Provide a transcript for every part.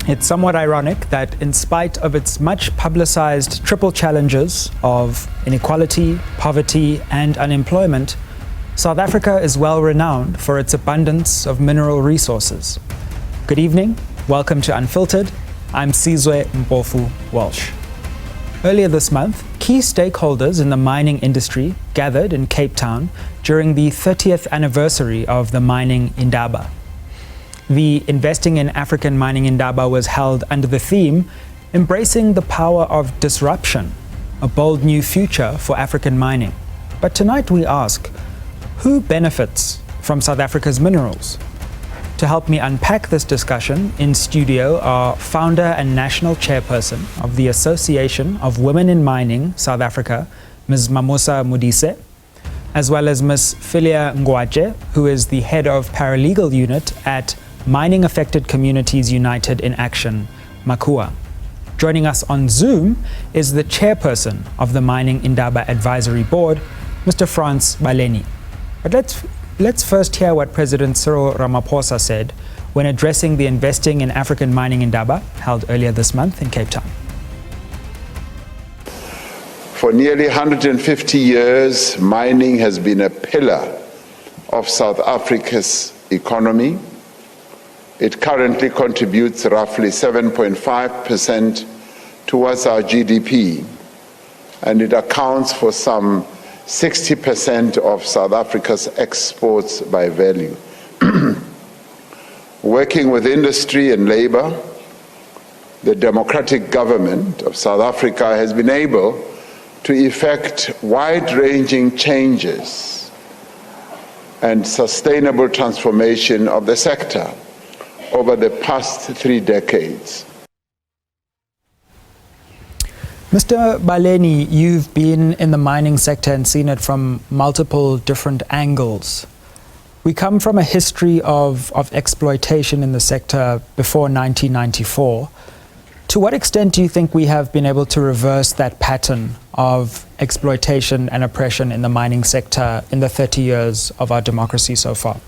It's somewhat ironic that in spite of its much publicized triple challenges of inequality, poverty, and unemployment, South Africa is well renowned for its abundance of mineral resources. Good evening, welcome to Unfiltered. I'm Sizwe Mpofu Walsh. Earlier this month, key stakeholders in the mining industry gathered in Cape Town during the 30th anniversary of the Mining Indaba. The Investing in African Mining Indaba was held under the theme, Embracing the Power of Disruption, a bold new future for African mining. But tonight we ask, who benefits from South Africa's minerals? To help me unpack this discussion, in studio are founder and national chairperson of the Association of Women in Mining South Africa, Ms. Mamosa Modise, as well as Ms. Phyllia Ngoatje, who is the head of Paralegal unit at Mining Affected Communities United in Action, MACUA. Joining us on Zoom is the chairperson of the Mining Indaba Advisory Board, Mr. Frans Baleni. But let's first hear what President Cyril Ramaphosa said when addressing the Investing in African Mining Indaba held earlier this month in Cape Town. For nearly 150 years, mining has been a pillar of South Africa's economy. It currently contributes roughly 7.5% towards our GDP, and it accounts for some 60% of South Africa's exports by value. Working with industry and labor, the democratic government of South Africa has been able to effect wide-ranging changes and sustainable transformation of the sector over the past 3 decades. Mr. Baleni, you've been in the mining sector and seen it from multiple different angles. We come from a history of exploitation in the sector before 1994. To what extent do you think we have been able to reverse that pattern of exploitation and oppression in the mining sector in the 30 years of our democracy so far?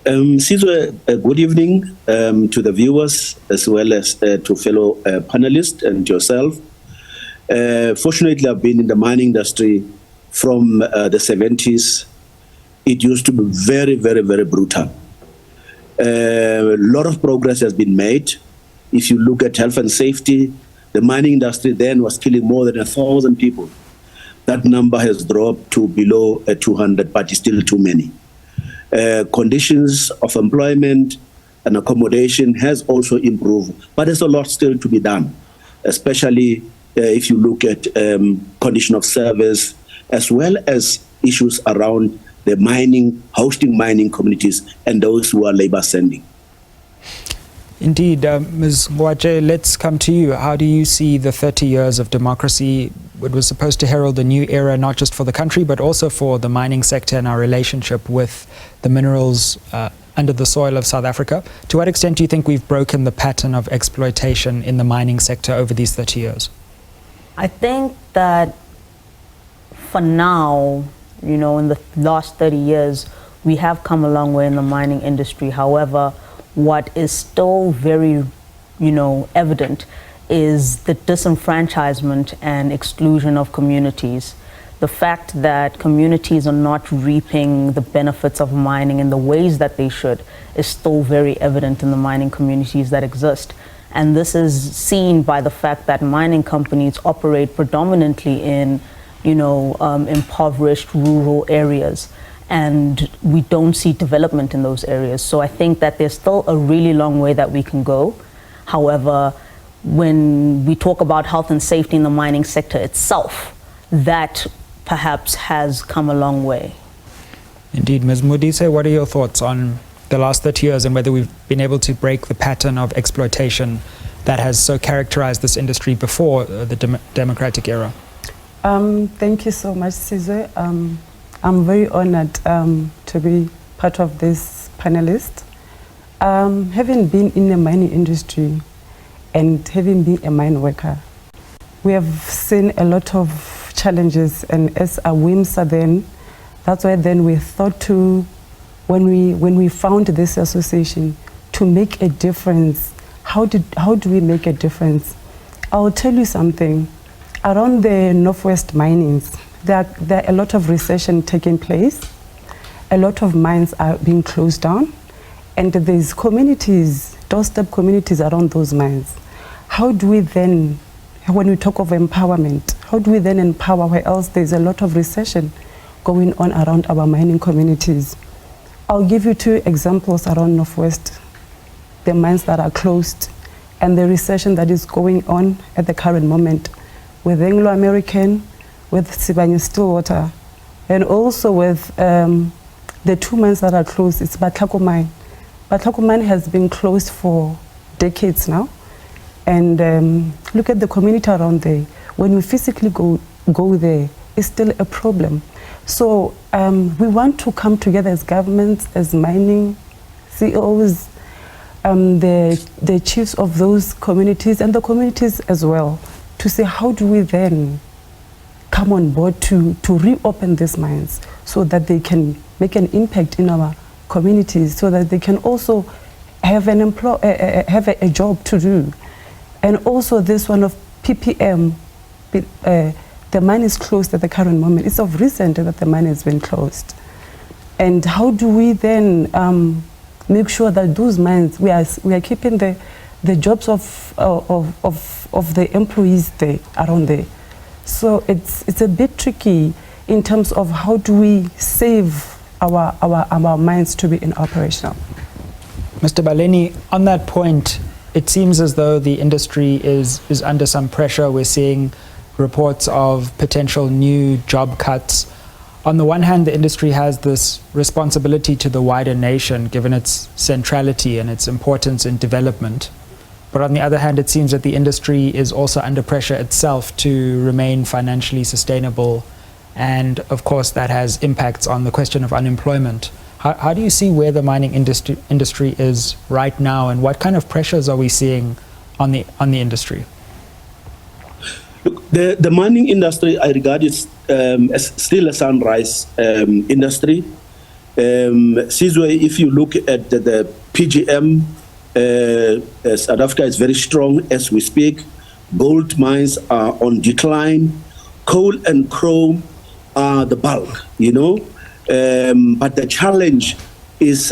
Sizwe, good evening to the viewers as well as to fellow panelists and yourself. Fortunately, I've been in the mining industry from the 70s. It used to be very, very, very brutal. A lot of progress has been made. If you look at health and safety, the mining industry then was killing more than 1,000 people. That number has dropped to below 200, but it's still too many. Conditions of employment and accommodation has also improved, but there's a lot still to be done, especially if you look at condition of service, as well as issues around the mining, hosting mining communities and those who are labor sending. Indeed. Ms. Ngoatje, let's come to you. How do you see the 30 years of democracy? It was supposed to herald a new era, not just for the country, but also for the mining sector and our relationship with the minerals under the soil of South Africa. To what extent do you think we've broken the pattern of exploitation in the mining sector over these 30 years? I think that for now, in the last 30 years, we have come a long way in the mining industry. However, what is still very, evident is the disenfranchisement and exclusion of communities. The fact that communities are not reaping the benefits of mining in the ways that they should is still very evident in the mining communities that exist. And this is seen by the fact that mining companies operate predominantly in, impoverished rural areas. And we don't see development in those areas. So I think that there's still a really long way that we can go. However, when we talk about health and safety in the mining sector itself, that perhaps has come a long way. Indeed. Ms. Modise, what are your thoughts on the last 30 years and whether we've been able to break the pattern of exploitation that has so characterized this industry before the democratic era? Thank you so much, Sizwe. I'm very honored to be part of this panelist. Having been in the mining industry and having been a mine worker, we have seen a lot of challenges, and as a WIMSA then, that's why then we thought to, when we found this association, to make a difference how do we make a difference? I'll tell you something. Around the Northwest minings, there are a lot of recession taking place. A lot of mines are being closed down, and there's communities, doorstep communities around those mines. How do we then, when we talk of empowerment, how do we then empower where else there's a lot of recession going on around our mining communities? I'll give you 2 examples around Northwest, the mines that are closed and the recession that is going on at the current moment with Anglo American, with Sibanye Stillwater, and also with the 2 mines that are closed. It's Batlako Mine. Batlako Mine has been closed for decades now. And look at the community around there. When we physically go there, it's still a problem. So we want to come together as governments, as mining CEOs, the chiefs of those communities and the communities as well, to say how do we then come on board to reopen these mines so that they can make an impact in our communities, so that they can also have have a job to do. And also this one of PPM, the mine is closed at the current moment. It's of recent that the mine has been closed. And how do we then make sure that those mines, we are keeping the jobs of the employees there, around there. So it's a bit tricky in terms of how do we save our mines to be in operational. Mr. Baleni, on that point, it seems as though the industry is under some pressure. We're seeing reports of potential new job cuts. On the one hand, the industry has this responsibility to the wider nation, given its centrality and its importance in development. But on the other hand, it seems that the industry is also under pressure itself to remain financially sustainable. And of course, that has impacts on the question of unemployment. How do you see where the mining industry is right now, and what kind of pressures are we seeing on the industry? Look, the mining industry, I regard it as still a sunrise industry. Sizwe, if you look at the PGM, South Africa is very strong as we speak. Gold mines are on decline. Coal and chrome are the bulk, you know. But the challenge is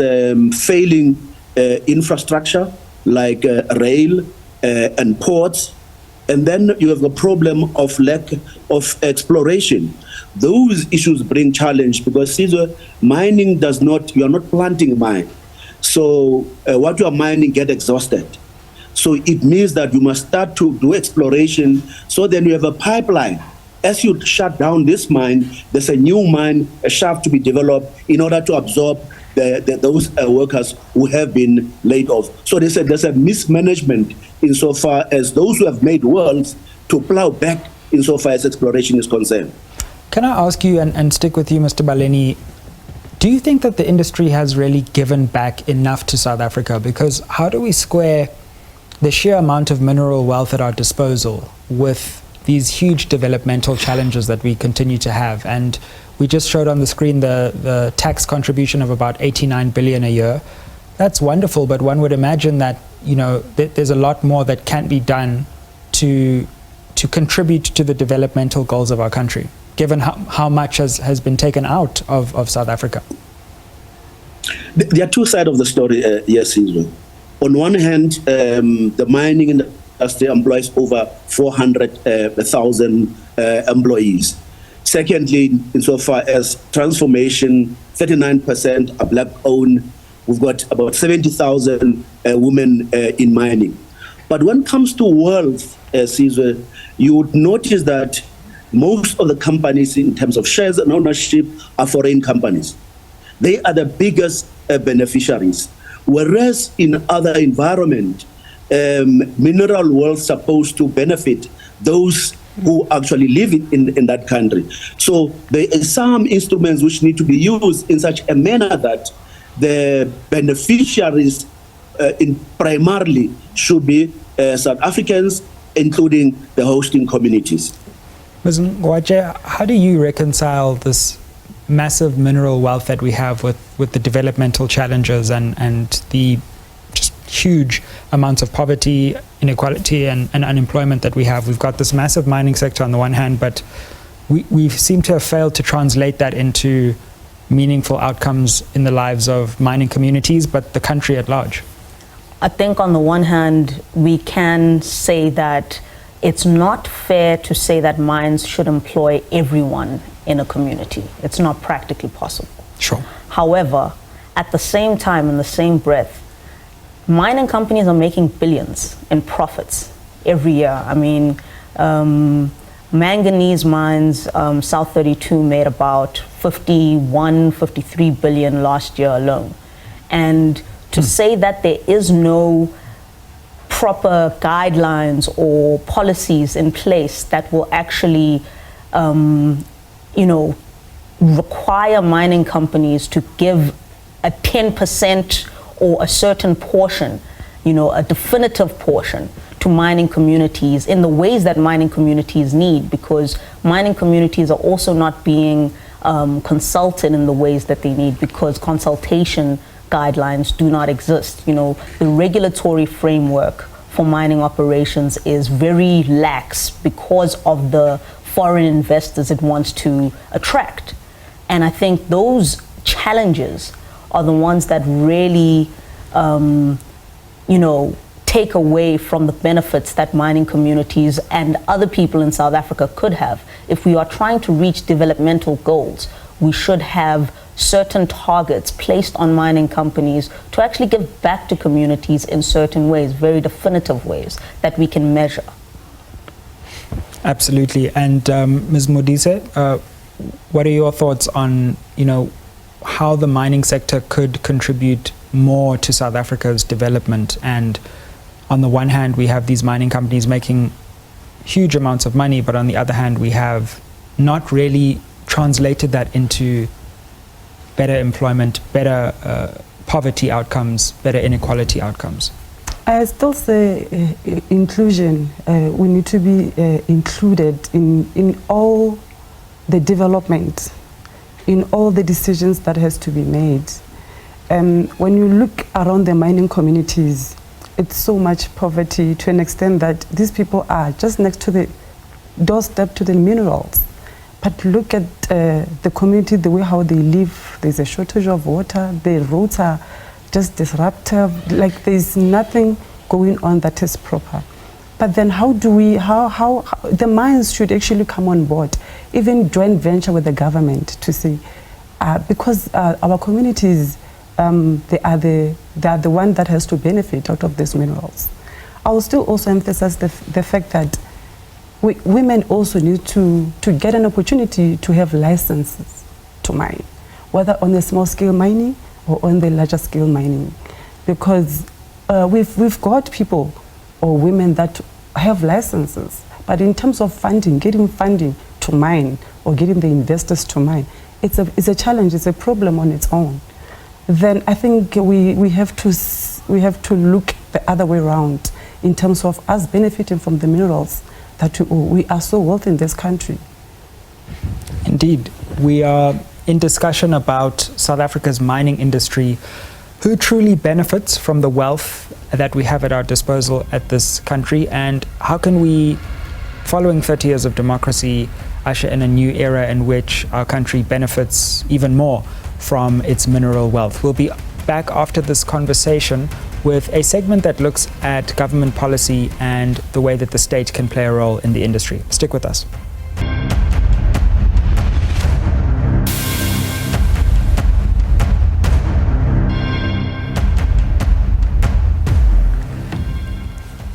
failing infrastructure like rail and ports. And then you have the problem of lack of exploration. Those issues bring challenge because mining does not, you are not planting a mine. So what you are mining get exhausted. So it means that you must start to do exploration. So then you have a pipeline. As you shut down this mine, there's a new mine, a shaft to be developed in order to absorb those workers who have been laid off. So there's a mismanagement insofar as those who have made wells to plow back insofar as exploration is concerned. Can I ask you, and stick with you, Mr. Baleni, do you think that the industry has really given back enough to South Africa? Because how do we square the sheer amount of mineral wealth at our disposal with these huge developmental challenges that we continue to have? And we just showed on the screen the tax contribution of about 89 billion a year. That's wonderful, but one would imagine that, you know, there's a lot more that can be done to contribute to the developmental goals of our country, given how much has been taken out of South Africa. There are two sides of the story, yes, Israel. On one hand, the mining industry employs over 400,000 employees. Secondly, insofar as transformation, 39% are black-owned. We've got about 70,000 women in mining. But when it comes to wealth, Caesar, you would notice that most of the companies in terms of shares and ownership are foreign companies. They are the biggest beneficiaries. Whereas in other environments, mineral wealth supposed to benefit those who actually live in that country. So there are some instruments which need to be used in such a manner that the beneficiaries primarily should be South Africans, including the hosting communities. Ms. Ngoatje, how do you reconcile this massive mineral wealth that we have with the developmental challenges and the just huge amounts of poverty, inequality, and unemployment that we have. We've got this massive mining sector on the one hand, but we seem to have failed to translate that into meaningful outcomes in the lives of mining communities, but the country at large. I think on the one hand, we can say that it's not fair to say that mines should employ everyone in a community. It's not practically possible. Sure. However, at the same time, in the same breath, mining companies are making billions in profits every year. I mean, manganese mines, South 32 made about 53 billion last year alone. And to say that there is no proper guidelines or policies in place that will actually, require mining companies to give a 10% or a certain portion, a definitive portion to mining communities in the ways that mining communities need, because mining communities are also not being consulted in the ways that they need, because consultation guidelines do not exist. The regulatory framework for mining operations is very lax because of the foreign investors it wants to attract. And I think those challenges are the ones that really, take away from the benefits that mining communities and other people in South Africa could have. If we are trying to reach developmental goals, we should have certain targets placed on mining companies to actually give back to communities in certain ways, very definitive ways that we can measure. Absolutely. And Ms. Modise, what are your thoughts on, how the mining sector could contribute more to South Africa's development? And on the one hand, we have these mining companies making huge amounts of money, but on the other hand, we have not really translated that into better employment, better poverty outcomes, better inequality outcomes. I still say inclusion. We need to be included in all the development, in all the decisions that has to be made. When you look around the mining communities, it's so much poverty to an extent that these people are just next to the doorstep to the minerals. But look at the community, the way how they live. There's a shortage of water. The roads are just disruptive. Like there's nothing going on that is proper. But then how the mines should actually come on board, even joint venture with the government to say, because our communities, they are the one that has to benefit out of these minerals. I will still also emphasize the fact that women also need to get an opportunity to have licenses to mine, whether on the small scale mining or on the larger scale mining, because we've got people or women that have licenses, but in terms of funding, getting funding to mine or getting the investors to mine, it's a challenge, it's a problem on its own. Then I think we have to look the other way around in terms of us benefiting from the minerals that we are so wealthy in this country. Indeed. We are in discussion about South Africa's mining industry. Who truly benefits from the wealth that we have at our disposal at this country, and how can we, following 30 years of democracy, usher in a new era in which our country benefits even more from its mineral wealth? We'll be back after this conversation with a segment that looks at government policy and the way that the state can play a role in the industry. Stick with us.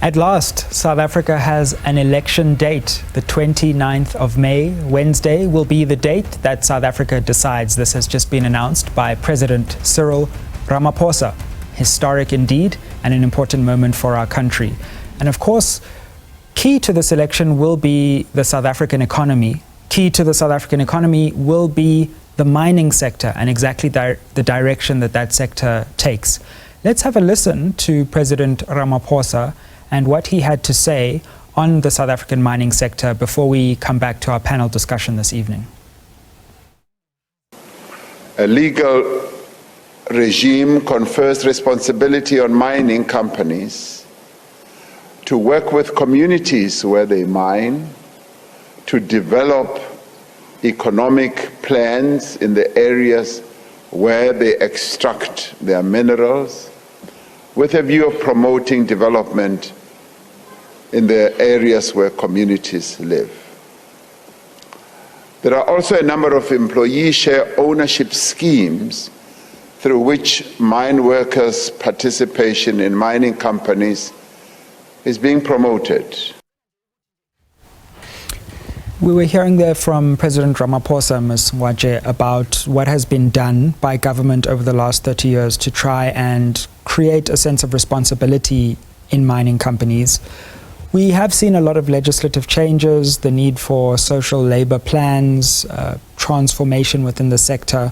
At last, South Africa has an election date. The 29th of May, Wednesday, will be the date that South Africa decides. This has just been announced by President Cyril Ramaphosa. Historic indeed, and an important moment for our country. And of course, key to this election will be the South African economy. Key to the South African economy will be the mining sector and exactly the direction that sector takes. Let's have a listen to President Ramaphosa and what he had to say on the South African mining sector before we come back to our panel discussion this evening. A legal regime confers responsibility on mining companies to work with communities where they mine, to develop economic plans in the areas where they extract their minerals, with a view of promoting development in the areas where communities live. There are also a number of employee share ownership schemes through which mine workers' participation in mining companies is being promoted. We were hearing there from President Ramaphosa, Ms. Ngoatje, about what has been done by government over the last 30 years to try and create a sense of responsibility in mining companies. We have seen a lot of legislative changes, the need for social labor plans, transformation within the sector.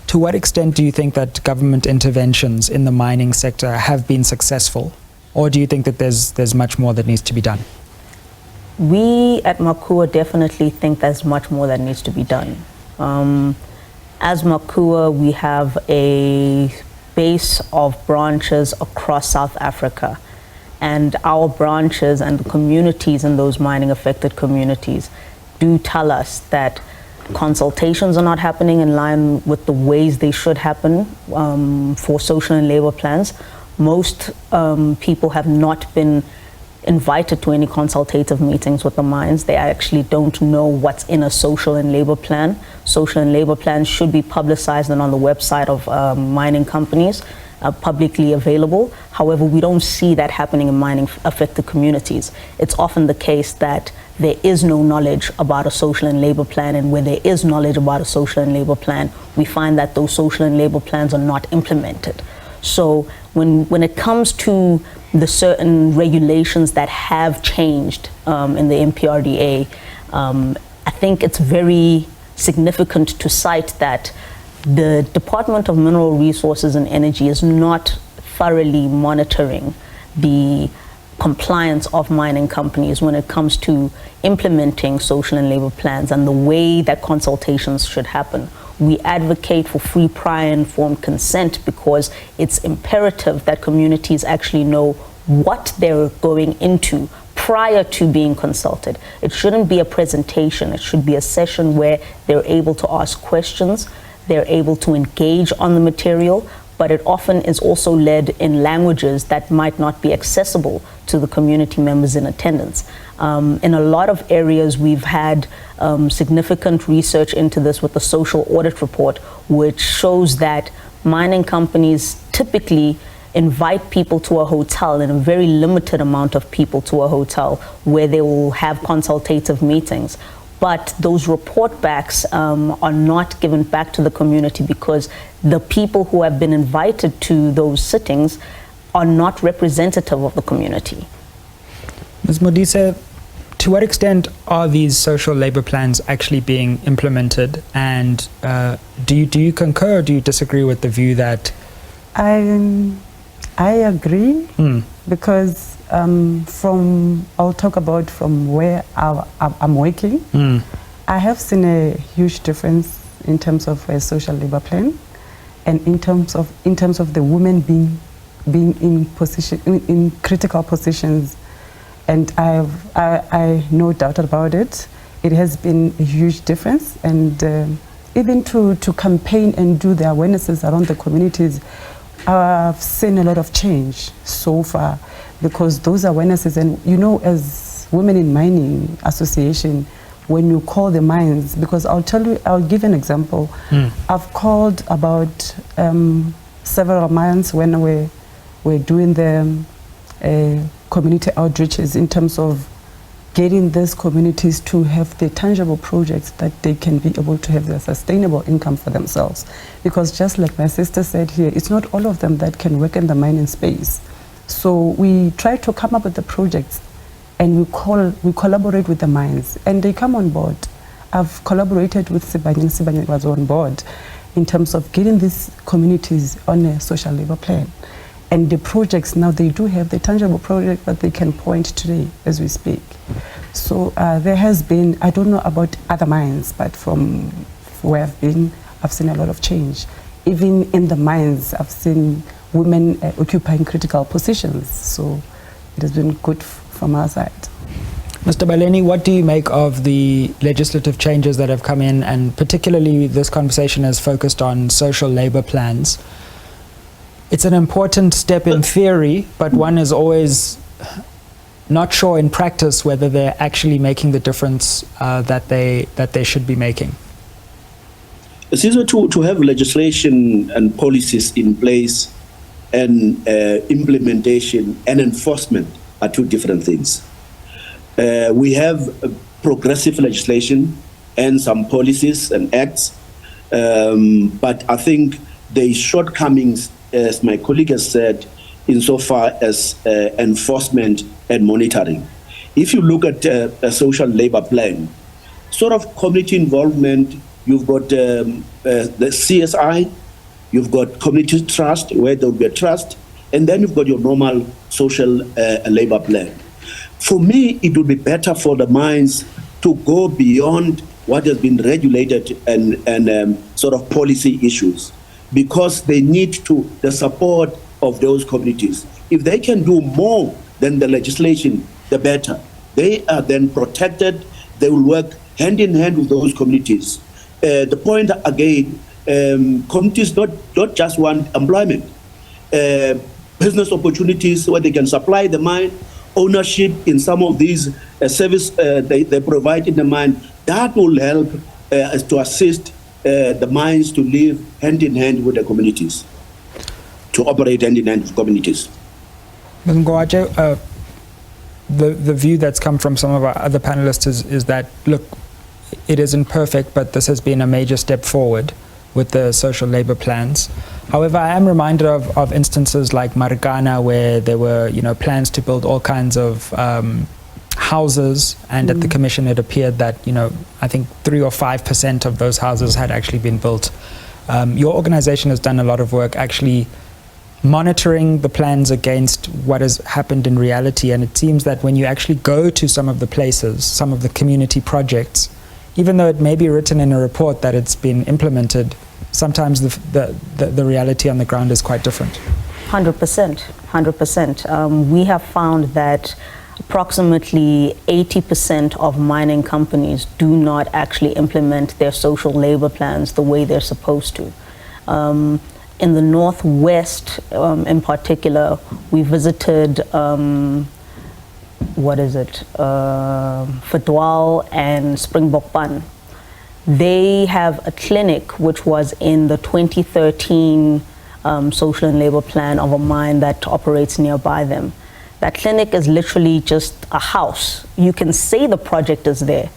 To what extent do you think that government interventions in the mining sector have been successful? Or do you think that there's much more that needs to be done? We at MACUA definitely think there's much more that needs to be done. As MACUA, we have a base of branches across South Africa. And our branches and the communities in those mining affected communities do tell us that consultations are not happening in line with the ways they should happen for social and labor plans. Most people have not been invited to any consultative meetings with the mines. They actually don't know what's in a social and labor plan. Social and labor plans should be publicized and on the website of mining companies, publicly available. However, we don't see that happening in mining affected communities. It's often the case that there is no knowledge about a social and labor plan, and where there is knowledge about a social and labor plan, we find that those social and labor plans are not implemented. So when it comes to the certain regulations that have changed in the MPRDA, I think it's very significant to cite that the Department of Mineral Resources and Energy is not thoroughly monitoring the compliance of mining companies when it comes to implementing social and labor plans and the way that consultations should happen. We advocate for free, prior, informed consent because it's imperative that communities actually know what they're going into prior to being consulted. It shouldn't be a presentation. It should be a session where they're able to ask questions, they're able to engage on the material, but it often is also led in languages that might not be accessible to the community members in attendance. In a lot of areas, we've had significant research into this with the social audit report, which shows that mining companies typically invite people to a hotel, and a very limited amount of people to a hotel, where they will have consultative meetings. But those report backs are not given back to the community because the people who have been invited to those sittings are not representative of the community. Ms. Modise, to what extent are these social labor plans actually being implemented? And do you concur or do you disagree with the view that... I agree because I'll talk about from where I'm working. I have seen a huge difference in terms of a social labor plan, and in terms of the women being in critical positions, and I no doubt about it. It has been a huge difference, and even to campaign and do the awarenesses around the communities. I've seen a lot of change so far because those awarenesses, and you know, as Women in Mining Association, when you call the mines, because I'll give an example. I've called about several mines when we're doing the community outreaches in terms of getting these communities to have the tangible projects that they can be able to have their sustainable income for themselves. Because just like my sister said here, it's not all of them that can work in the mining space. So we try to come up with the projects, and we collaborate with the mines, and they come on board. I've collaborated with Sibanye was on board in terms of getting these communities on a social labor plan. And the projects now, they do have the tangible project that they can point today as we speak. So there has been, I don't know about other mines, but from where I've been, I've seen a lot of change. Even in the mines, I've seen women occupying critical positions. So it has been good from our side. Mr. Baleni, what do you make of the legislative changes that have come in, and particularly this conversation has focused on social labor plans? It's an important step in theory, but one is always not sure in practice whether they're actually making the difference that they should be making. It's easier to have legislation and policies in place, and implementation and enforcement are two different things. We have progressive legislation and some policies and acts, but I think the shortcomings, as my colleague has said, insofar as enforcement and monitoring. If you look at a social labor plan, sort of community involvement, you've got the CSI, you've got community trust, where there will be a trust, and then you've got your normal social labor plan. For me, it would be better for the mines to go beyond what has been regulated and sort of policy issues, because they need the support of those communities. If they can do more than the legislation, the better. They are then protected. They will work hand in hand with those communities. The point again, communities not just want employment, business opportunities where they can supply the mine, ownership in some of these service they provide in the mine. That will help to assist the mines to live hand in hand with the communities, to operate hand in hand with communities. Ms. Ngoatje, the view that's come from some of our other panelists is that, look, it isn't perfect, but this has been a major step forward with the social labor plans. However, I am reminded of instances like Marikana, where there were plans to build all kinds of houses, and at the commission it appeared that I think 3 or 5% of those houses had actually been built. Your organization has done a lot of work actually monitoring the plans against what has happened in reality, and it seems that when you actually go to some of the places, some of the community projects, even though it may be written in a report that it's been implemented, sometimes the reality on the ground is quite different. 100%. We have found that approximately 80% of mining companies do not actually implement their social labor plans the way they're supposed to. In the Northwest, in particular, we visited, Fadwal and Springbok Ban. They have a clinic which was in the 2013 social and labor plan of a mine that operates nearby them. That clinic is literally just a house. You can say the project is there,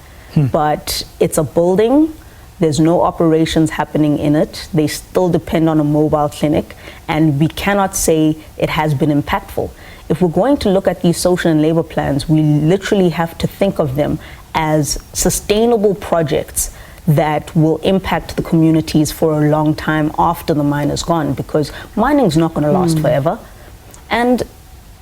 but it's a building. There's no operations happening in it. They still depend on a mobile clinic, and we cannot say it has been impactful. If we're going to look at these social and labor plans, we literally have to think of them as sustainable projects that will impact the communities for a long time after the mine is gone, because mining is not going to last forever. And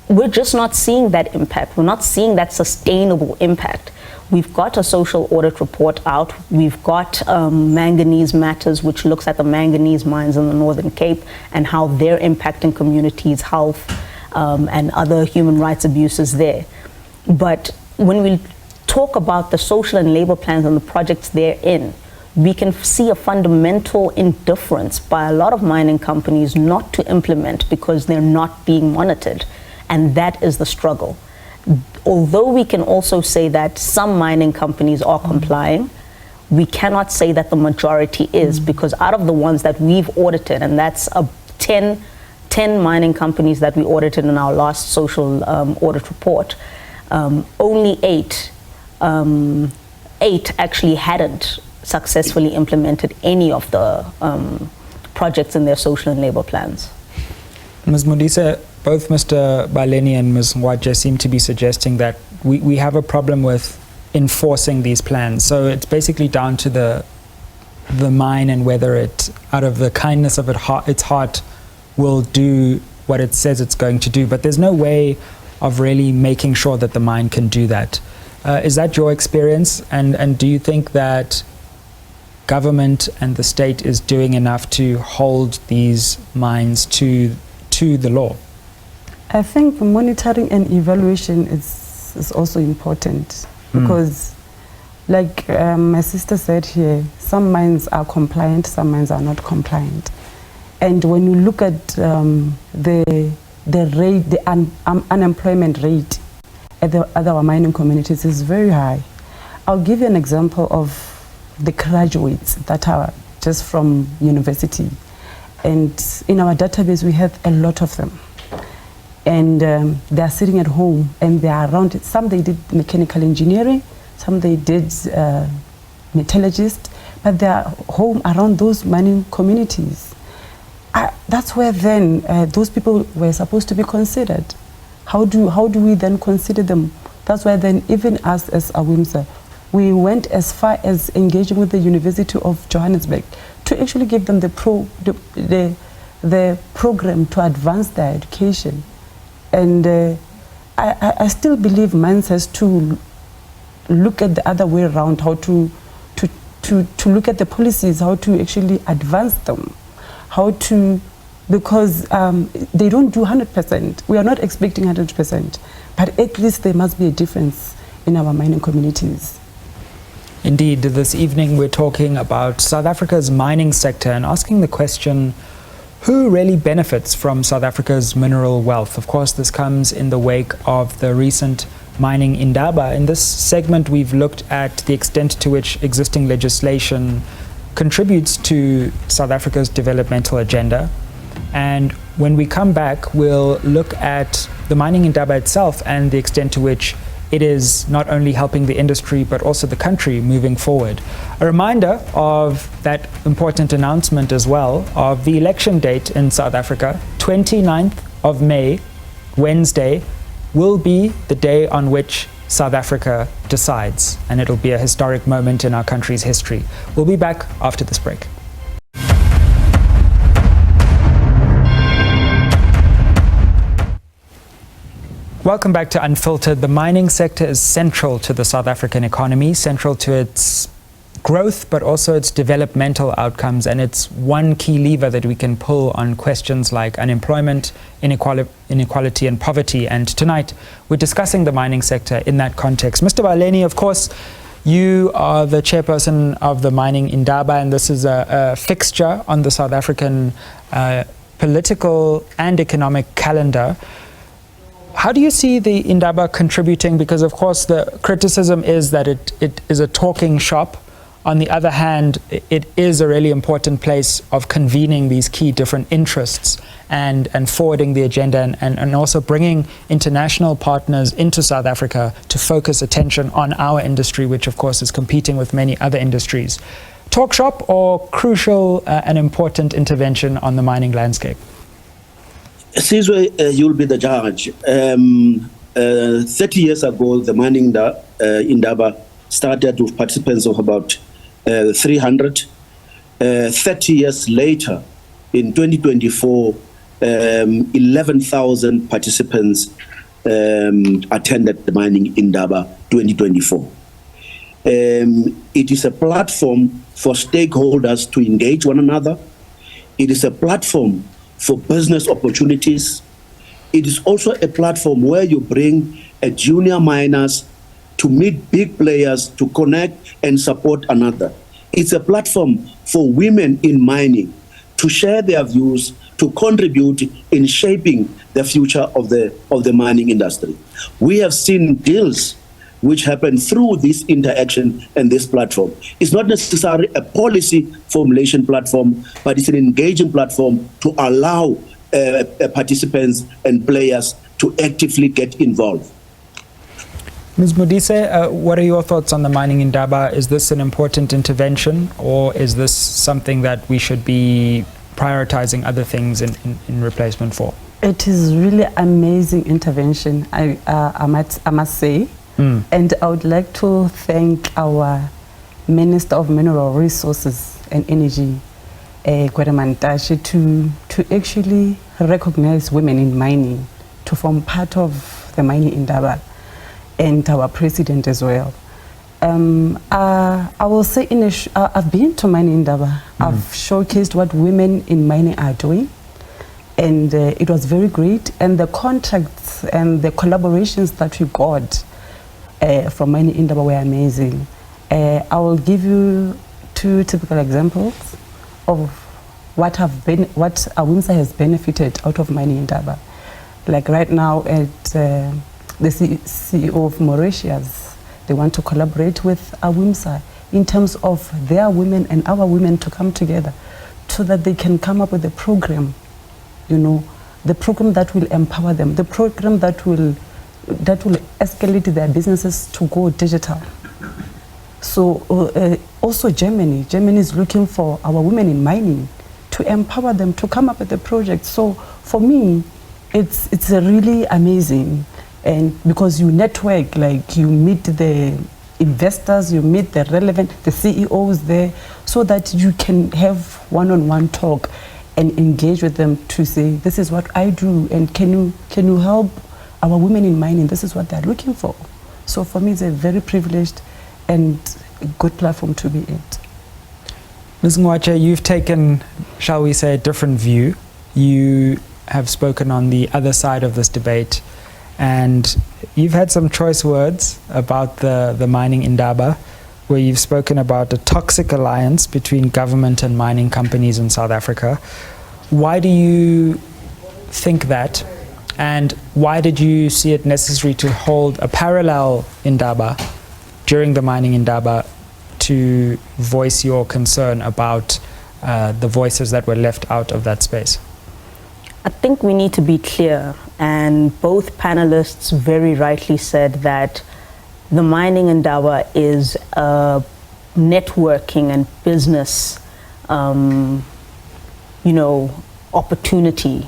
we're just not seeing that impact. We're not seeing that sustainable impact. We've got a social audit report out. We've got Manganese Matters, which looks at the manganese mines in the Northern Cape and how they're impacting communities' health and other human rights abuses there. But when we talk about the social and labor plans and the projects they're in, we can see a fundamental indifference by a lot of mining companies not to implement because they're not being monitored. And that is the struggle. Although we can also say that some mining companies are complying, we cannot say that the majority is, because out of the ones that we've audited, and that's 10 mining companies that we audited in our last social audit report, only eight actually hadn't successfully implemented any of the projects in their social and labor plans. Ms. Modise, both Mr. Baleni and Ms. Ngoatje seem to be suggesting that we have a problem with enforcing these plans. So it's basically down to the mine and whether it, out of the kindness of its heart, will do what it says it's going to do. But there's no way of really making sure that the mine can do that. Is that your experience? And do you think that government and the state is doing enough to hold these mines to the law? I think monitoring and evaluation is is also important because, like my sister said here, some mines are compliant, some mines are not compliant. And when you look at the rate, the unemployment rate at our mining communities is very high. I'll give you an example of the graduates that are just from university. And in our database, we have a lot of them. And they are sitting at home and they are around it. Some they did mechanical engineering, some they did metallurgist, but they are home around those mining communities. That's where then those people were supposed to be considered. How do we then consider them? That's why then even us as AWIMSA, we went as far as engaging with the University of Johannesburg to actually give them the program to advance their education. And I still believe mines has to look at the other way around, how to look at the policies, how to actually advance them, because they don't do 100%. We are not expecting 100%, but at least there must be a difference in our mining communities. Indeed, this evening we're talking about South Africa's mining sector and asking the question, who really benefits from South Africa's mineral wealth? Of course, this comes in the wake of the recent Mining Indaba. In this segment, we've looked at the extent to which existing legislation contributes to South Africa's developmental agenda. And when we come back, we'll look at the Mining Indaba itself and the extent to which it is not only helping the industry, but also the country moving forward. A reminder of that important announcement as well of the election date in South Africa, 29th of May, Wednesday, will be the day on which South Africa decides, and it'll be a historic moment in our country's history. We'll be back after this break. Welcome back to Unfiltered. The mining sector is central to the South African economy, central to its growth, but also its developmental outcomes. And it's one key lever that we can pull on questions like unemployment, inequality and poverty. And tonight, we're discussing the mining sector in that context. Mr. Baleni, of course, you are the chairperson of the Mining Indaba, and this is a fixture on the South African political and economic calendar. How do you see the Indaba contributing? Because, of course, the criticism is that it is a talking shop. On the other hand, it is a really important place of convening these key different interests and forwarding the agenda and also bringing international partners into South Africa to focus attention on our industry, which, of course, is competing with many other industries. Talk shop or crucial and important intervention on the mining landscape? Sizwe, you'll be the judge. 30 years ago, the Mining Indaba started with participants of about 300. 30 years later, in 2024, 11,000 participants attended the Mining Indaba 2024. It is a platform for stakeholders to engage one another. It is a platform for business opportunities. It is also a platform where you bring junior miners to meet big players, to connect and support another. It's a platform for women in mining to share their views, to contribute in shaping the future of the mining industry. We have seen deals which happen through this interaction and this platform. It's not necessarily a policy formulation platform, but it's an engaging platform to allow participants and players to actively get involved. Ms. Modise, what are your thoughts on the Mining Indaba? Is this an important intervention, or is this something that we should be prioritizing other things in replacement for? It is really amazing intervention, I must say. And I would like to thank our Minister of Mineral Resources and Energy, Ngoatje, to actually recognize women in mining, to form part of the Mining Indaba, and our President as well. I will say, I've been to Mining Indaba. I've showcased what women in mining are doing, and it was very great. And the contracts and the collaborations that we got from Mining Indaba were amazing. I will give you two typical examples of what AWIMSA has benefited out of Mining Indaba. Like right now at the CEO of Mauritius, they want to collaborate with AWIMSA in terms of their women and our women to come together so that they can come up with a program, the program that will empower them, the program that will escalate their businesses to go digital. So also Germany is looking for our women in mining to empower them to come up with a project. So for me, it's really amazing, and because you network, like you meet the investors, you meet the relevant, the CEOs there, so that you can have one-on-one talk and engage with them to say, this is what I do, and can you help our women in mining? This is what they're looking for. So for me, it's a very privileged and a good platform to be at. Ms. Ngoatje, you've taken, shall we say, a different view. You have spoken on the other side of this debate, and you've had some choice words about the mining Indaba, where you've spoken about a toxic alliance between government and mining companies in South Africa. Why do you think that? And why did you see it necessary to hold a parallel Indaba during the mining Indaba to voice your concern about the voices that were left out of that space? I think we need to be clear, and both panelists very rightly said that the mining Indaba is a networking and business, opportunity.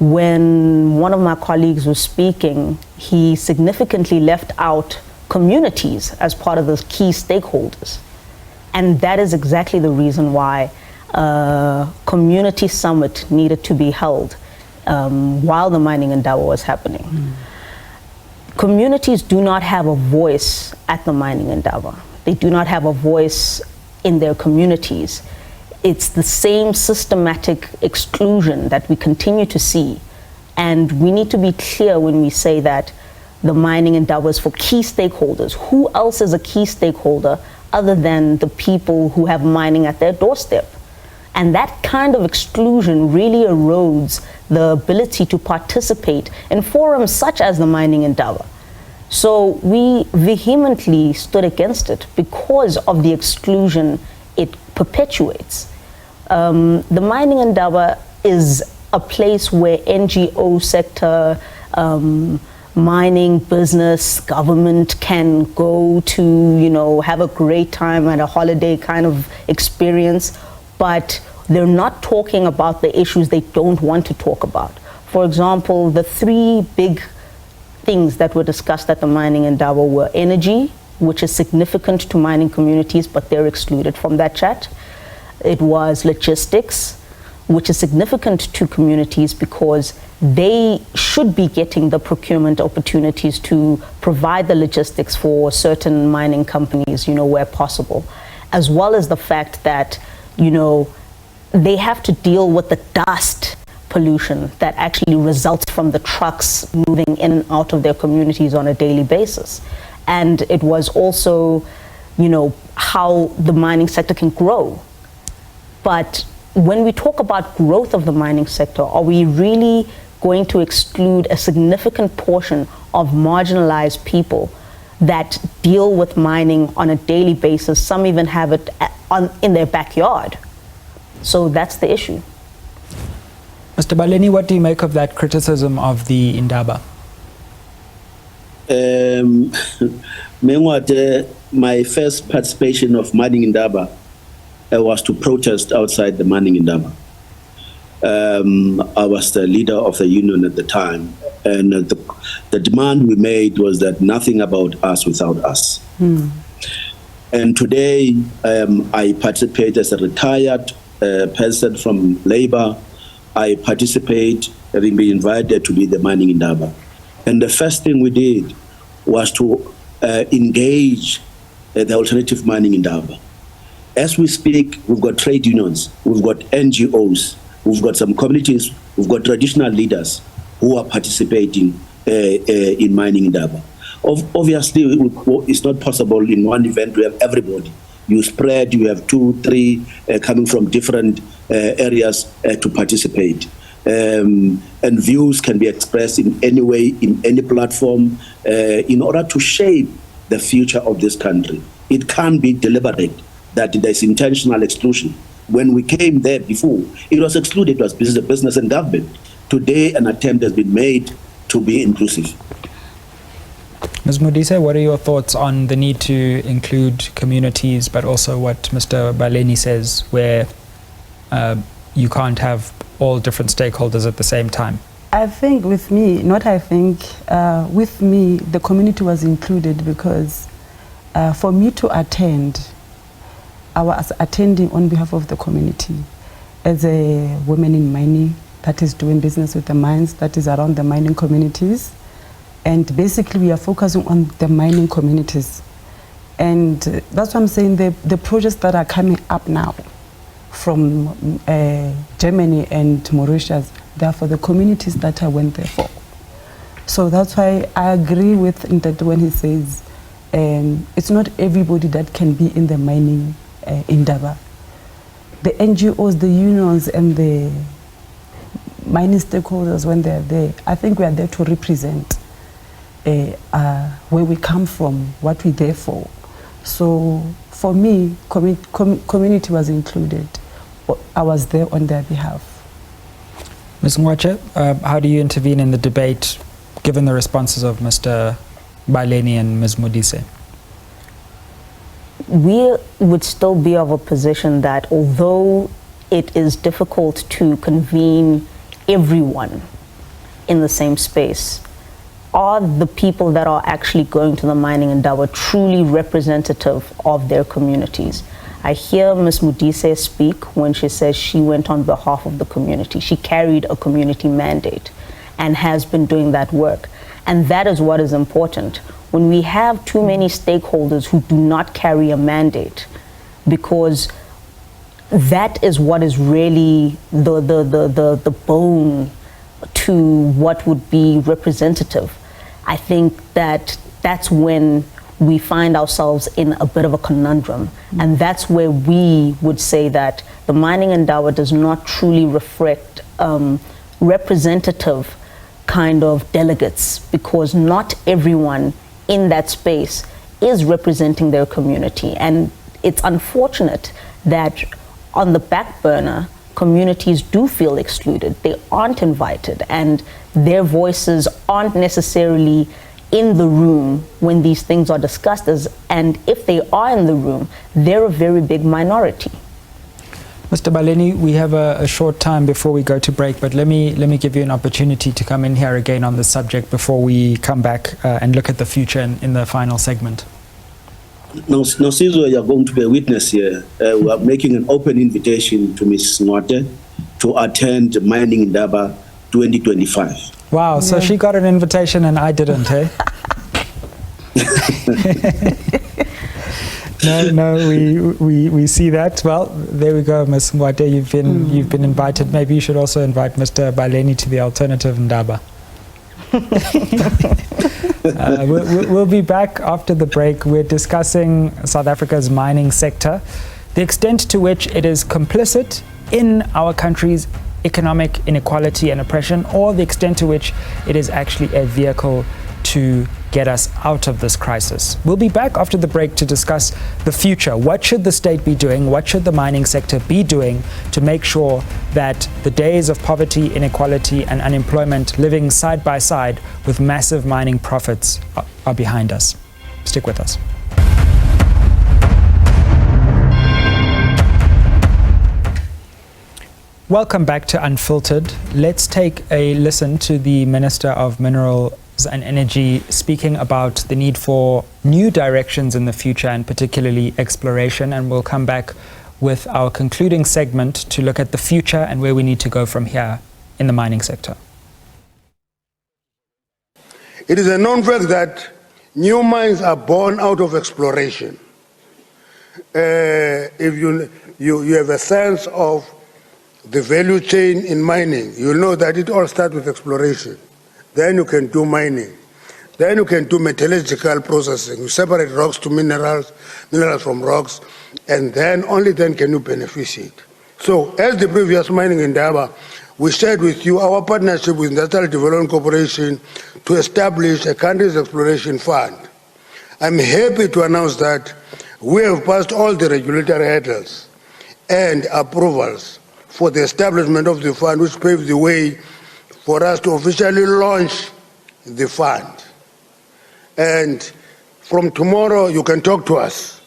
When one of my colleagues was speaking, he significantly left out communities as part of those key stakeholders. And that is exactly the reason why community summit needed to be held while the mining Indaba was happening. Communities do not have a voice at the mining Indaba. They do not have a voice in their communities. It's the same systematic exclusion that we continue to see. And we need to be clear when we say that the mining Indaba is for key stakeholders. Who else is a key stakeholder other than the people who have mining at their doorstep? And that kind of exclusion really erodes the ability to participate in forums such as the mining Indaba. So we vehemently stood against it because of the exclusion it perpetuates. The mining Indaba is a place where NGO sector, mining, business, government can go to, have a great time and a holiday kind of experience, but they're not talking about the issues they don't want to talk about. For example, the three big things that were discussed at the mining Indaba were energy, which is significant to mining communities, but they're excluded from that chat. It was logistics, which is significant to communities because they should be getting the procurement opportunities to provide the logistics for certain mining companies, where possible, as well as the fact that, they have to deal with the dust pollution that actually results from the trucks moving in and out of their communities on a daily basis. And it was also, how the mining sector can grow. But when we talk about growth of the mining sector, are we really going to exclude a significant portion of marginalized people that deal with mining on a daily basis? Some even have it in their backyard. So that's the issue. Mr. Baleni, what do you make of that criticism of the Indaba? My first participation of mining Indaba was to protest outside the mining Indaba. I was the leader of the union at the time, and the demand we made was that nothing about us without us. And today, I participate as a retired person from Labour. I participate, having been invited to lead the mining Indaba. And the first thing we did was to engage the alternative mining Indaba. As we speak, we've got trade unions, we've got NGOs, we've got some communities, we've got traditional leaders who are participating in mining Indaba. Obviously, it's not possible in one event to have everybody. You spread, you have 2, 3 coming from different areas to participate. And views can be expressed in any way, in any platform, in order to shape the future of this country. It can't be deliberate that there's intentional exclusion. When we came there before, it was excluded, it was business and government. Today, an attempt has been made to be inclusive. Ms. Modise, what are your thoughts on the need to include communities, but also what Mr. Baleni says, where you can't have all different stakeholders at the same time? I think with me, with me, the community was included because for me to attend, I was attending on behalf of the community as a woman in mining that is doing business with the mines, that is around the mining communities. And basically we are focusing on the mining communities. And that's what I'm saying, the projects that are coming up now from Germany and Mauritius, they are for the communities that I went there for. So that's why I agree with that when he says it's not everybody that can be in the mining Indaba. The NGOs, the unions, and the mining stakeholders, when they're there, I think we are there to represent where we come from, what we're there for. So for me, community was included. I was there on their behalf. Ms. Ngoatje, how do you intervene in the debate, given the responses of Mr. Baleni and Ms. Modise? We would still be of a position that although it is difficult to convene everyone in the same space, are the people that are actually going to the mining Indaba truly representative of their communities? I hear Ms. Modise speak when she says she went on behalf of the community. She carried a community mandate and has been doing that work. And that is what is important. When we have too many stakeholders who do not carry a mandate, because that is what is really the bone to what would be representative. I think that that's when we find ourselves in a bit of a conundrum. And that's where we would say that the mining Indaba does not truly reflect representative kind of delegates, because not everyone in that space is representing their community. And it's unfortunate that on the back burner, communities do feel excluded. They aren't invited, and their voices aren't necessarily in the room when these things are discussed. And if they are in the room, they're a very big minority. Mr. Baleni, we have a short time before we go to break, but let me give you an opportunity to come in here again on this subject before we come back and look at the future in the final segment. Now, Sizwe, you're going to be a witness here. We are making an open invitation to Ms. Ngoatje to attend Mining Indaba 2025. Wow, yeah. So she got an invitation and I didn't, eh? No, we see that. Well, there we go, Ms. Ngoatje, you've been invited. Maybe you should also invite Mr. Baleni to the alternative Indaba. We'll be back after the break. We're discussing South Africa's mining sector, the extent to which it is complicit in our country's economic inequality and oppression, or the extent to which it is actually a vehicle to get us out of this crisis. We'll be back after the break to discuss the future. What should the state be doing? What should the mining sector be doing to make sure that the days of poverty, inequality, and unemployment living side by side with massive mining profits are behind us? Stick with us. Welcome back to Unfiltered. Let's take a listen to the Minister of Minerals and Energy speaking about the need for new directions in the future, and particularly exploration, and we'll come back with our concluding segment to look at the future and where we need to go from here in the mining sector. It is a known fact that new mines are born out of exploration. If you have a sense of the value chain in mining, you'll know that it all starts with exploration. Then you can do mining. Then you can do metallurgical processing. You separate rocks to minerals, minerals from rocks, and then only then can you beneficiate. So as the previous Mining Indaba, we shared with you our partnership with Industrial Development Corporation to establish a country's exploration fund. I'm happy to announce that we have passed all the regulatory hurdles and approvals for the establishment of the fund, which paved the way for us to officially launch the fund. And from tomorrow, you can talk to us.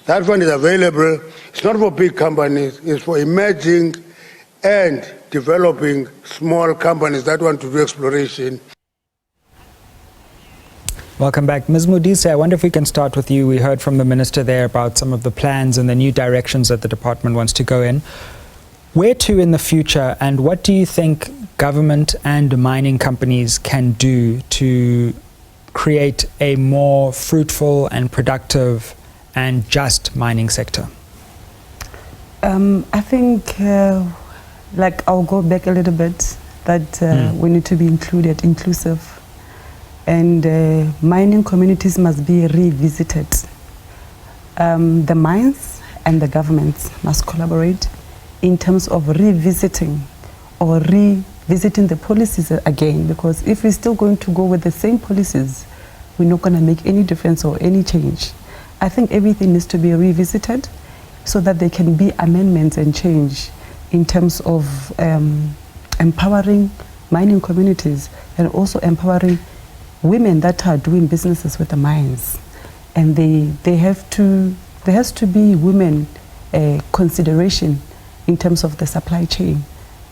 That fund is available. It's not for big companies, it's for emerging and developing small companies that want to do exploration. Welcome back. Ms. Modise, I wonder if we can start with you. We heard from the Minister there about some of the plans and the new directions that the department wants to go in. Where to in the future, and what do you think government and mining companies can do to create a more fruitful and productive and just mining sector? I think, like, I'll go back a little bit, that we need to be inclusive. And mining communities must be revisited. The mines and the governments must collaborate in terms of revisiting the policies again, because if we're still going to go with the same policies, we're not going to make any difference or any change. I think everything needs to be revisited so that there can be amendments and change in terms of empowering mining communities and also empowering women that are doing businesses with the mines. And there has to be women consideration in terms of the supply chain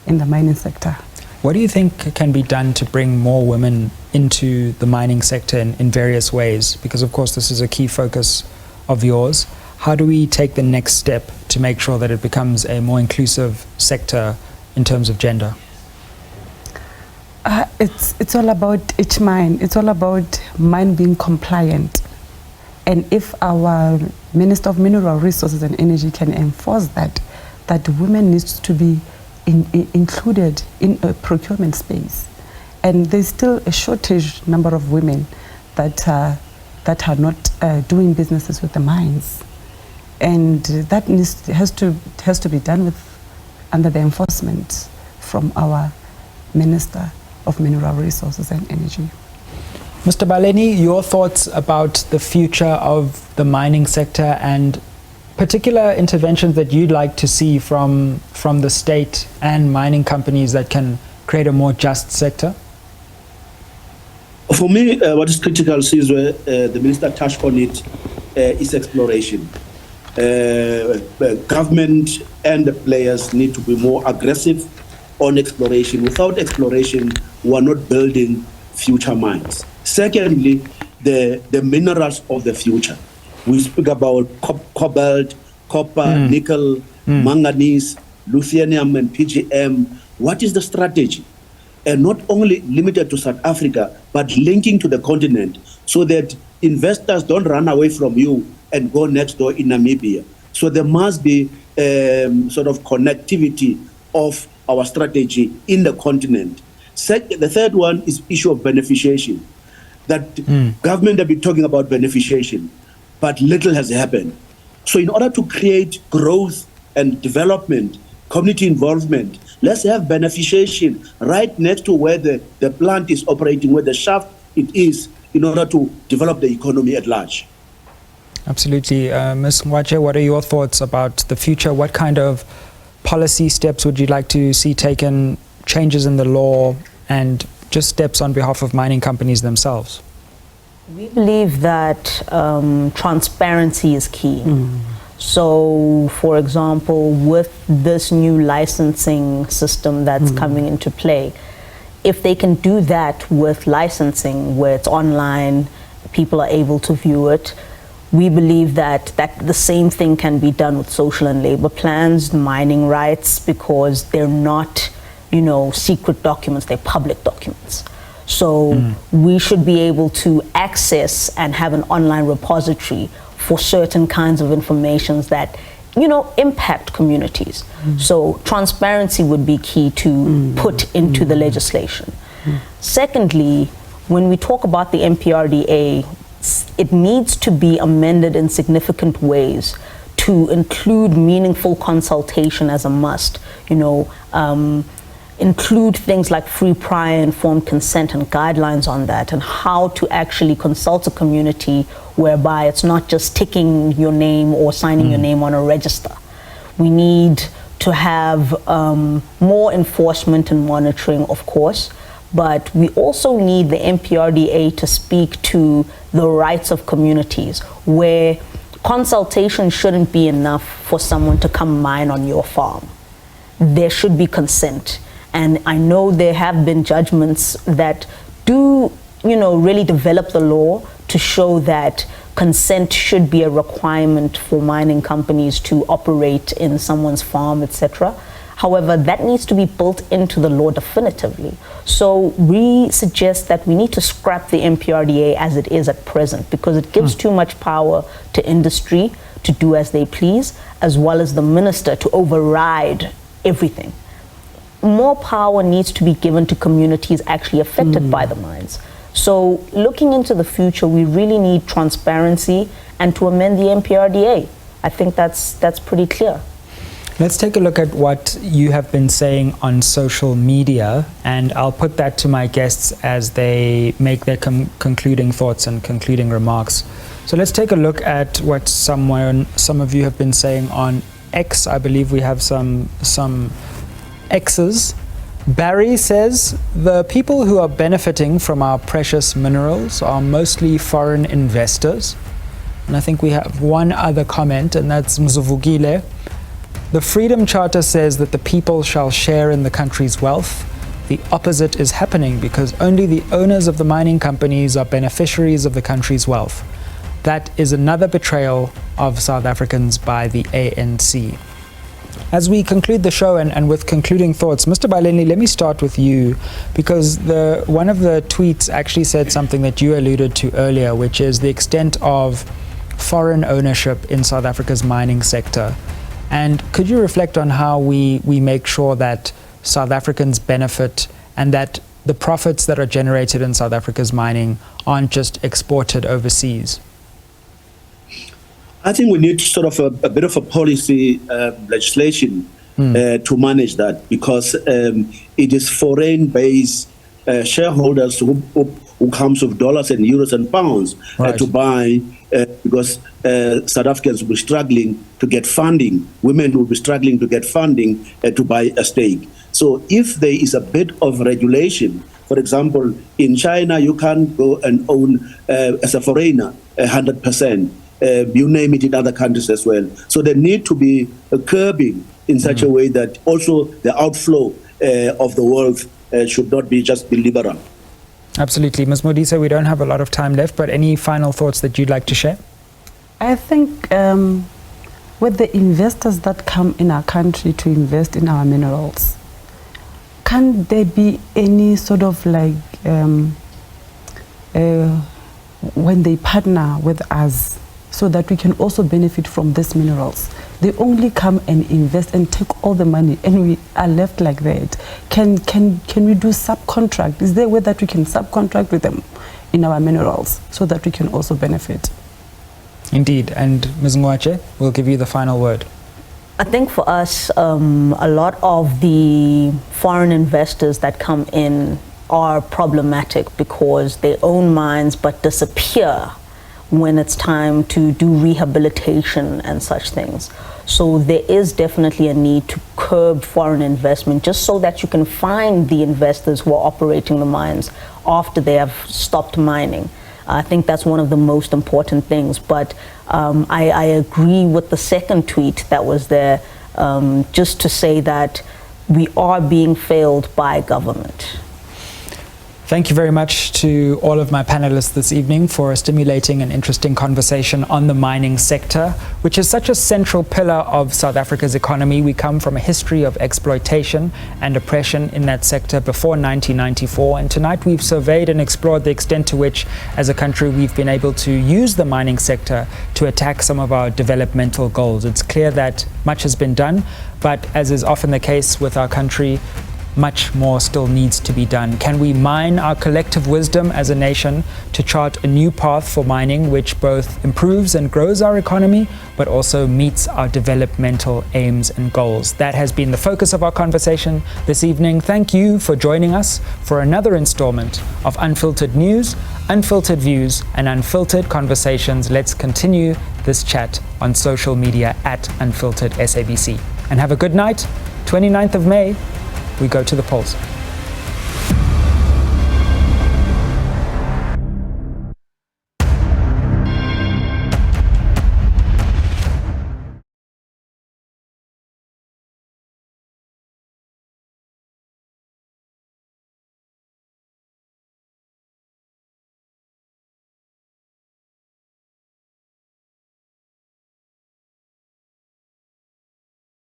in the mining sector. What do you think can be done to bring more women into the mining sector in various ways? Because of course this is a key focus of yours. How do we take the next step to make sure that it becomes a more inclusive sector in terms of gender? It's all about each mine. It's all about mine being compliant. And if our Minister of Mineral Resources and Energy can enforce that women needs to be included in a procurement space. And there's still a shortage number of women that are not doing businesses with the mines. And that has to be done under the enforcement from our Minister of Mineral Resources and Energy. Mr. Baleni, your thoughts about the future of the mining sector and particular interventions that you'd like to see from the state and mining companies that can create a more just sector? For me, what is critical, Sizwe, the Minister touched on it, is exploration. Government and the players need to be more aggressive on exploration. Without exploration, we are not building future mines. Secondly, the minerals of the future. We speak about cobalt, copper, nickel, manganese, lithium, and PGM. What is the strategy? And not only limited to South Africa, but linking to the continent so that investors don't run away from you and go next door in Namibia. So there must be sort of connectivity of our strategy in the continent. The third one is issue of beneficiation. That government have been talking about beneficiation, but little has happened. So in order to create growth and development, community involvement, let's have beneficiation right next to where the plant is operating, where the shaft it is, in order to develop the economy at large. Absolutely. Ms. Ngoatje, what are your thoughts about the future? What kind of policy steps would you like to see taken, changes in the law, and just steps on behalf of mining companies themselves? We believe that transparency is key. So, for example, with this new licensing system that's coming into play, if they can do that with licensing, where it's online, people are able to view it, we believe that the same thing can be done with social and labor plans, mining rights, because they're not, secret documents, they're public documents. So we should be able to access and have an online repository for certain kinds of informations that, impact communities. So transparency would be key to put into the legislation. Secondly, when we talk about the MPRDA, it needs to be amended in significant ways to include meaningful consultation as a must, include things like free, prior, informed consent and guidelines on that, and how to actually consult a community whereby it's not just ticking your name or signing your name on a register. We need to have more enforcement and monitoring, of course, but we also need the MPRDA to speak to the rights of communities, where consultation shouldn't be enough for someone to come mine on your farm. There should be consent. And I know there have been judgments that do, really develop the law to show that consent should be a requirement for mining companies to operate in someone's farm, etc. However, that needs to be built into the law definitively. So we suggest that we need to scrap the MPRDA as it is at present, because it gives too much power to industry to do as they please, as well as the minister to override everything. More power needs to be given to communities actually affected by the mines. So looking into the future, we really need transparency and to amend the MPRDA. I think that's pretty clear. Let's take a look at what you have been saying on social media, and I'll put that to my guests as they make their concluding thoughts and concluding remarks. So let's take a look at what some of you have been saying on X. I believe we have some X's. Barry says, the people who are benefiting from our precious minerals are mostly foreign investors. And I think we have one other comment, and that's Mzuvugile. The Freedom Charter says that the people shall share in the country's wealth. The opposite is happening because only the owners of the mining companies are beneficiaries of the country's wealth. That is another betrayal of South Africans by the ANC. As we conclude the show and with concluding thoughts, Mr. Baleni, let me start with you, because one of the tweets actually said something that you alluded to earlier, which is the extent of foreign ownership in South Africa's mining sector. And could you reflect on how we make sure that South Africans benefit and that the profits that are generated in South Africa's mining aren't just exported overseas? I think we need sort of a bit of a policy legislation to manage that, because it is foreign-based shareholders who comes with dollars and euros and pounds to buy, because South Africans will be struggling to get funding. Women will be struggling to get funding to buy a stake. So if there is a bit of regulation, for example, in China, you can't go and own, as a foreigner, 100%. You name it in other countries as well. So there need to be a curbing in such a way that also the outflow of the wealth should not be just be liberal. Absolutely. Ms. Modise, we don't have a lot of time left, but any final thoughts that you'd like to share? I think with the investors that come in our country to invest in our minerals, can there be any sort of like, when they partner with us, so that we can also benefit from these minerals? They only come and invest and take all the money, and we are left like that. Can we do subcontract? Is there a way that we can subcontract with them in our minerals so that we can also benefit? Indeed. And Ms. Ngoatje, we'll give you the final word. I think for us, a lot of the foreign investors that come in are problematic because they own mines but disappear when it's time to do rehabilitation and such things. So there is definitely a need to curb foreign investment, just so that you can find the investors who are operating the mines after they have stopped mining. I think that's one of the most important things. But I agree with the second tweet that was there, just to say that we are being failed by government. Thank you very much to all of my panelists this evening for a stimulating and interesting conversation on the mining sector, which is such a central pillar of South Africa's economy. We come from a history of exploitation and oppression in that sector before 1994, and tonight we've surveyed and explored the extent to which, as a country, we've been able to use the mining sector to attack some of our developmental goals. It's clear that much has been done, but as is often the case with our country, much more still needs to be done? Can we mine our collective wisdom as a nation to chart a new path for mining which both improves and grows our economy, but also meets our developmental aims and goals? That has been the focus of our conversation this evening. Thank you for joining us for another installment of Unfiltered News, Unfiltered Views, and Unfiltered Conversations. Let's continue this chat on social media at Unfiltered SABC. And have a good night. 29th of May, we go to the polls.